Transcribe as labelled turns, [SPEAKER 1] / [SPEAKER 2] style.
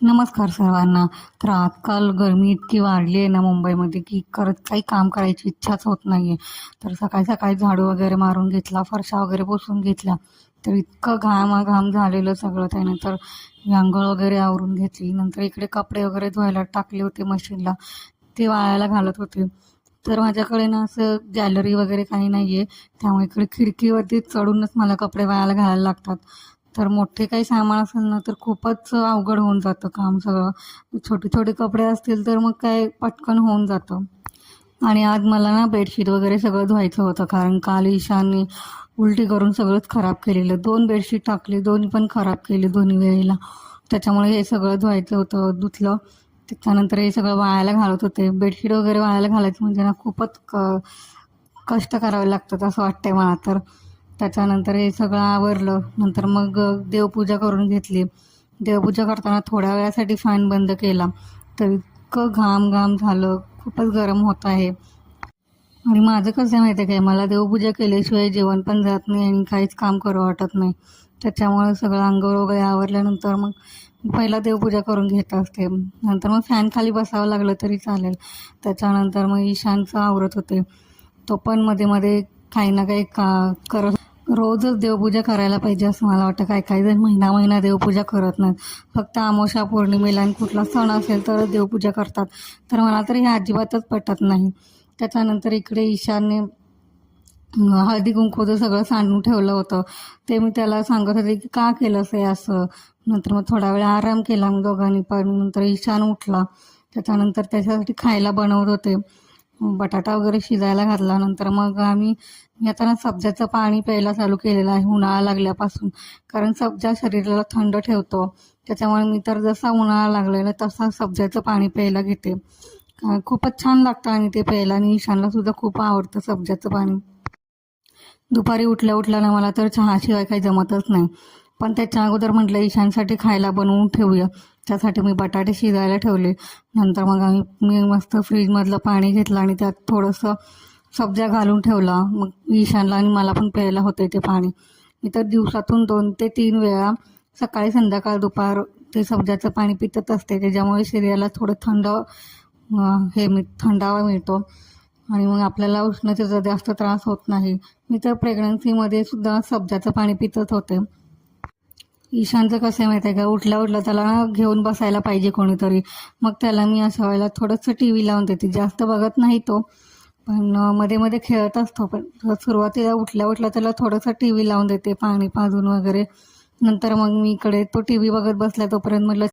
[SPEAKER 1] नमस्कार सर्वांना. तर आजकाल गरमी इतकी वाढली आहे ना मुंबईमध्ये, की काही काम करायची इच्छाच होत नाही आहे. तर सकाळी सकाळी झाडू वगैरे मारून घेतला, फरशा वगैरे पुसून घेतल्या. तर इतकं घामाघाम झालेलं सगळं. त्यानंतर मी अंघोळ वगैरे आवरून घेतली. नंतर इकडे कपडे वगैरे धुवायला टाकले होते मशीनला, ते वाळायला घालत होते. तर माझ्याकडे ना असं गॅलरी वगैरे काही नाही आहे, त्यामुळे इकडे खिडकीवरती चढूनच मला कपडे वाळायला घालायला लागतात. तर मोठे काही सामान असेल ना तर खूपच अवघड होऊन जातं काम सगळं. छोटे छोटे कपडे असतील तर मग काय पटकन होऊन जातं. आणि आज मला ना बेडशीट वगैरे सगळं धुवायचं होतं, कारण काल ईशानने उलटी करून सगळंच खराब केलेलं. 2 बेडशीट टाकली, दोन्ही पण खराब केली दोन्ही वेळेला. त्याच्यामुळे हे सगळं धुवायचं होतं, धुतलं. त्याच्यानंतर हे सगळं वाळायला घालत होते. बेडशीट वगैरे वाळायला घालायचं म्हणजे ना खूपच कष्ट करावे लागतात असं वाटतंय मला तर. त्याच्यानंतर हे सगळं आवरलं. नंतर मग देवपूजा करून घेतली. देवपूजा करताना थोड्या वेळासाठी फॅन बंद केला. तर इतकं घाम झालं, खूपच गरम होत आहे. आणि माझं कसं आहे माहिती आहे काय, मला देवपूजा केल्याशिवाय जेवण पण जात नाही आणि काहीच काम करू वाटत नाही. त्याच्यामुळे सगळं अंघोळ वगैरे आवरल्यानंतर मग पहिला देवपूजा करून घेत असते. नंतर मग फॅन खाली बसावं लागलं तरी चालेल. त्याच्यानंतर मग ईशानचं आवरत होते. तो पण मध्ये मध्ये काही ना काही करत. रोजच देवपूजा करायला पाहिजे असं मला वाटतं. काही काही जण महिना महिना देवपूजा करत नाहीत, फक्त अमावस्या पौर्णिमेला आणि कुठला सण असेल तरच देवपूजा करतात. तर मला तर हे अजिबातच पटत नाही. त्याच्यानंतर इकडे ईशानने हळदी कुंकूचं सगळं सांडून ठेवलं होतं. ते मी त्याला सांगत होते की का केलंस हे असं. नंतर मग थोडा वेळ आराम केला मी दोघांनी पण. नंतर ईशान उठला. त्याच्यानंतर त्याच्यासाठी खायला बनवत होते. बटाटा वगैरे शिजायला घातला. नंतर मग मी आता ना सब्जाचं पाणी प्यायला चालू केलेलं आहे उन्हाळा लागल्यापासून, कारण सब्जा शरीराला थंड ठेवतो. त्याच्यामुळे मी तर जसा उन्हाळा लागलेला तसा सब्जाचं पाणी प्यायला घेते. खूपच छान लागतं आणि ते प्यायला, आणि ईशानला सुद्धा खूप आवडतं सब्जाचं पाणी. दुपारी उठल्या उठल्या ना मला तर चहाशिवाय काही जमतच नाही. पण त्याच्या अगोदर म्हटलं ईशानसाठी खायला बनवून ठेवूया. त्यासाठी मी बटाटे शिजायला ठेवले. नंतर मग मी मस्त फ्रीजमधलं पाणी घेतलं आणि त्यात थोडंसं सब्जा घालून ठेवला. मग ईशानला आणि मला पण प्यायला होते ते पाणी. मी तर दिवसातून 2 ते 3 वेळा, सकाळी संध्याकाळ दुपार, ते सब्जाचं पाणी पितच असते. त्याच्यामुळे शरीराला थोडं थंडावा मिळतो आणि मग आपल्याला उष्णतेचा जास्त त्रास होत नाही. मी तर प्रेग्नन्सीमध्ये सुद्धा सब्जाचं पाणी पितच होते. ईशानचं कसं आहे माहिती आहे का, उठल्या उठल्या त्याला ना घेऊन बसायला पाहिजे कोणीतरी. मग त्याला मी अशा वेळेला थोडंसं टी व्ही लावून देते. जास्त बघत नाही तो, पण मध्ये मध्ये खेळत असतो. पण सुरुवातीला उठल्या उठल्या त्याला थोडंसं टी व्ही लावून देते, पाणी पाजून वगैरे. नंतर मग मी इकडे तो टी व्ही बघत बसला तोपर्यंत म्हटलं